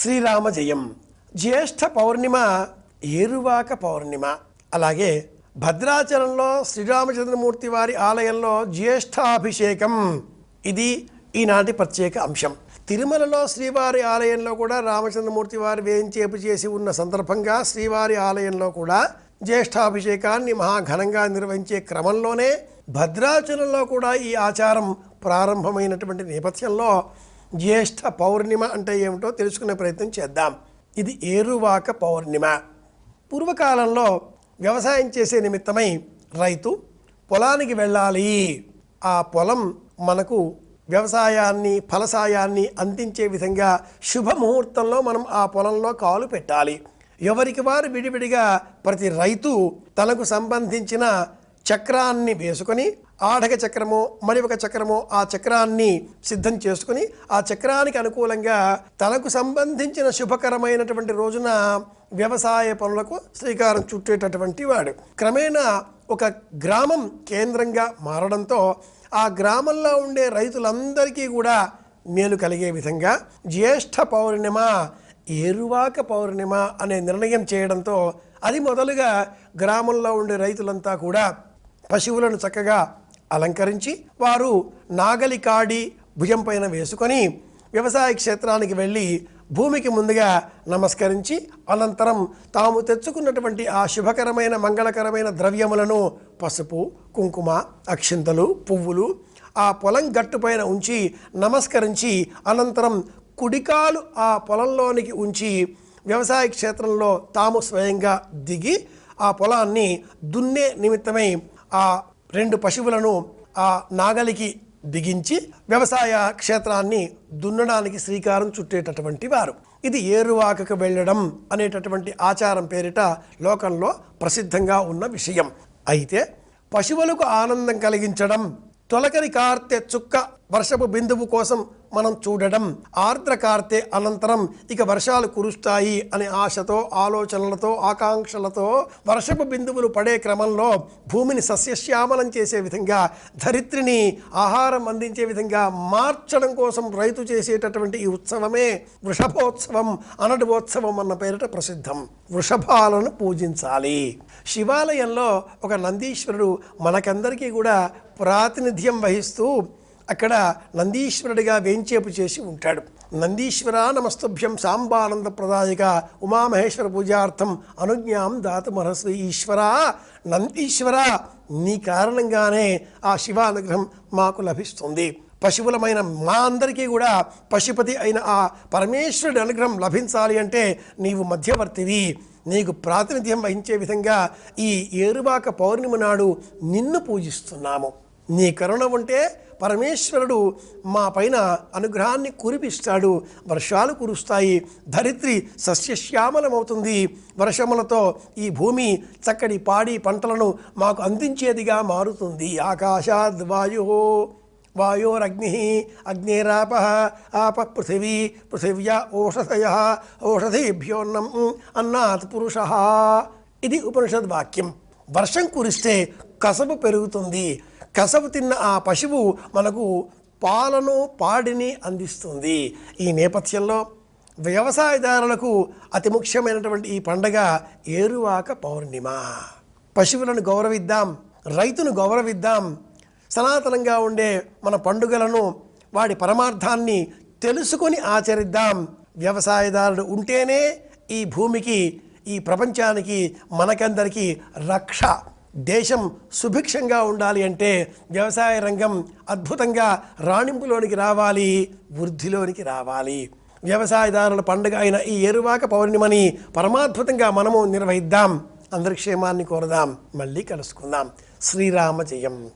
శ్రీరామ జయం. జ్యేష్ఠ పౌర్ణిమ ఏరువాక పౌర్ణిమ. అలాగే భద్రాచలంలో శ్రీరామచంద్రమూర్తి వారి ఆలయంలో జ్యేష్ఠాభిషేకం, ఇది ఈనాటి ప్రత్యేక అంశం. తిరుమలలో శ్రీవారి ఆలయంలో కూడా రామచంద్రమూర్తి వారి వేంచేపు చేసి ఉన్న సందర్భంగా శ్రీవారి ఆలయంలో కూడా జ్యేష్ఠాభిషేకాన్ని మహాఘనంగా నిర్వహించే క్రమంలోనే భద్రాచలంలో కూడా ఈ ఆచారం ప్రారంభమైనటువంటి నేపథ్యంలో జ్యేష్ఠ పౌర్ణిమ అంటే ఏమిటో తెలుసుకునే ప్రయత్నం చేద్దాం. ఇది ఏరువాక పౌర్ణిమ. పూర్వకాలంలో వ్యవసాయం చేసే నిమిత్తమై రైతు పొలానికి వెళ్ళాలి. ఆ పొలం మనకు వ్యవసాయాన్ని ఫలసాయాన్ని అందించే విధంగా శుభముహూర్తంలో మనం ఆ పొలంలో కాలు పెట్టాలి. ఎవరికి వారు విడివిడిగా ప్రతి రైతు తనకు సంబంధించిన చక్రాన్ని వేసుకొని, ఆఢక చక్రమో మరి ఒక చక్రమో ఆ చక్రాన్ని సిద్ధం చేసుకుని ఆ చక్రానికి అనుకూలంగా తనకు సంబంధించిన శుభకరమైనటువంటి రోజున వ్యవసాయ పనులకు శ్రీకారం చుట్టేటటువంటి వాడు. క్రమేణా ఒక గ్రామం కేంద్రంగా మారడంతో ఆ గ్రామంలో ఉండే రైతులందరికీ కూడా మేలు కలిగే విధంగా జ్యేష్ఠ పౌర్ణిమ ఏరువాక పౌర్ణిమ అనే నిర్ణయం చేయడంతో అది మొదలుగా గ్రామంలో ఉండే రైతులంతా కూడా పశువులను చక్కగా అలంకరించి వారు నాగలి కాడి భుజం పైన వేసుకొని వ్యవసాయ క్షేత్రానికి వెళ్ళి భూమికి ముందుగా నమస్కరించి అనంతరం తాము తెచ్చుకున్నటువంటి ఆ శుభకరమైన మంగళకరమైన ద్రవ్యములను పసుపు, కుంకుమ, అక్షింతలు, పువ్వులు ఆ పొలం గట్టుపైన ఉంచి నమస్కరించి అనంతరం కుడికాలు ఆ పొలంలోనికి ఉంచి వ్యవసాయ క్షేత్రంలో తాము స్వయంగా దిగి ఆ పొలాన్ని దున్నే నిమిత్తమై ఆ రెండు పశువులను ఆ నాగలికి బిగించి వ్యవసాయ క్షేత్రాన్ని దున్నడానికి శ్రీకారం చుట్టేటటువంటి వారు. ఇది ఏరువాకకు వెళ్ళడం అనేటటువంటి ఆచారం పేరిట లోకంలో ప్రసిద్ధంగా ఉన్న విషయం. అయితే పశువులకు ఆనందం కలిగించడం, తొలకరి కార్తె చుక్క వర్షపు బిందువు కోసం మనం చూడడం, ఆర్ద్ర కార్తె అనంతరం ఇక వర్షాలు కురుస్తాయి అనే ఆశతో, ఆలోచనలతో, ఆకాంక్షలతో వర్షపు బిందువులు పడే క్రమంలో భూమిని సస్యశ్యామలం చేసే విధంగా, ధరిత్రిని ఆహారం అందించే విధంగా మార్చడం కోసం రైతు చేసేటటువంటి ఈ ఉత్సవమే వృషభోత్సవం, అనడువోత్సవం అన్న పేరిట ప్రసిద్ధం. వృషభాలను పూజించాలి. శివాలయంలో ఒక నందీశ్వరుడు మనకందరికీ కూడా ప్రాతినిధ్యం వహిస్తూ అక్కడ నందీశ్వరుడిగా వేంచేపు చేసి ఉంటాడు. నందీశ్వర నమస్తుభ్యం సాంబానంద ప్రదాయక ఉమామహేశ్వర పూజార్థం అనుజ్ఞాం దాతుమర్హసి. ఈశ్వర, నందీశ్వర, నీ కారణంగానే ఆ శివానుగ్రహం మాకు లభిస్తుంది. పశువులమైన మా అందరికీ కూడా పశుపతి అయిన ఆ పరమేశ్వరుడి అనుగ్రహం లభించాలి అంటే నీవు మధ్యవర్తివి. నీకు ప్రాతినిధ్యం వహించే విధంగా ఈ ఏరువాక పౌర్ణిమ నాడు నిన్ను పూజిస్తున్నాము. నీ కరుణ ఉంటే పరమేశ్వరుడు మా పైన అనుగ్రహాన్ని కురిపిస్తాడు, వర్షాలు కురుస్తాయి, ధరిత్రి సస్యశ్యామలమవుతుంది. వర్షములతో ఈ భూమి చక్కటి పాడి పంటలను మాకు అందించేదిగా మారుతుంది. ఆకాశాద్ వాయు, వాయోరగ్ని, అగ్నేరాప, ఆప పృథివీ, పృథివ్యా ఓషధయ, ఓషధేభ్యోన్నం అన్నాత్ పురుష. ఇది ఉపనిషద్ వాక్యం. వర్షం కురిస్తే కసబు పెరుగుతుంది. కసబు తిన్న ఆ పశువు మనకు పాలను, పాడిని అందిస్తుంది. ఈ నేపథ్యంలో వ్యవసాయదారులకు అతి ముఖ్యమైనటువంటి ఈ పండగ ఏరువాక పౌర్ణిమ. పశువులను గౌరవిద్దాం, రైతును గౌరవిద్దాం, సనాతనంగా ఉండే మన పండుగలను వాటి పరమార్థాన్ని తెలుసుకొని ఆచరిద్దాం. వ్యవసాయదారుడు ఉంటేనే ఈ భూమికి, ఈ ప్రపంచానికి, మనకందరికీ రక్ష. దేశం సుభిక్షంగా ఉండాలి అంటే వ్యవసాయ రంగం అద్భుతంగా రాణింపులోనికి రావాలి, వృద్ధిలోనికి రావాలి. వ్యవసాయదారుల పండుగ అయిన ఈ ఏరువాక పౌర్ణిమని పరమాద్భుతంగా మనము నిర్వహిద్దాం. అందరి క్షేమాన్ని కోరదాం. మళ్ళీ కలుసుకుందాం. శ్రీరామ జయం.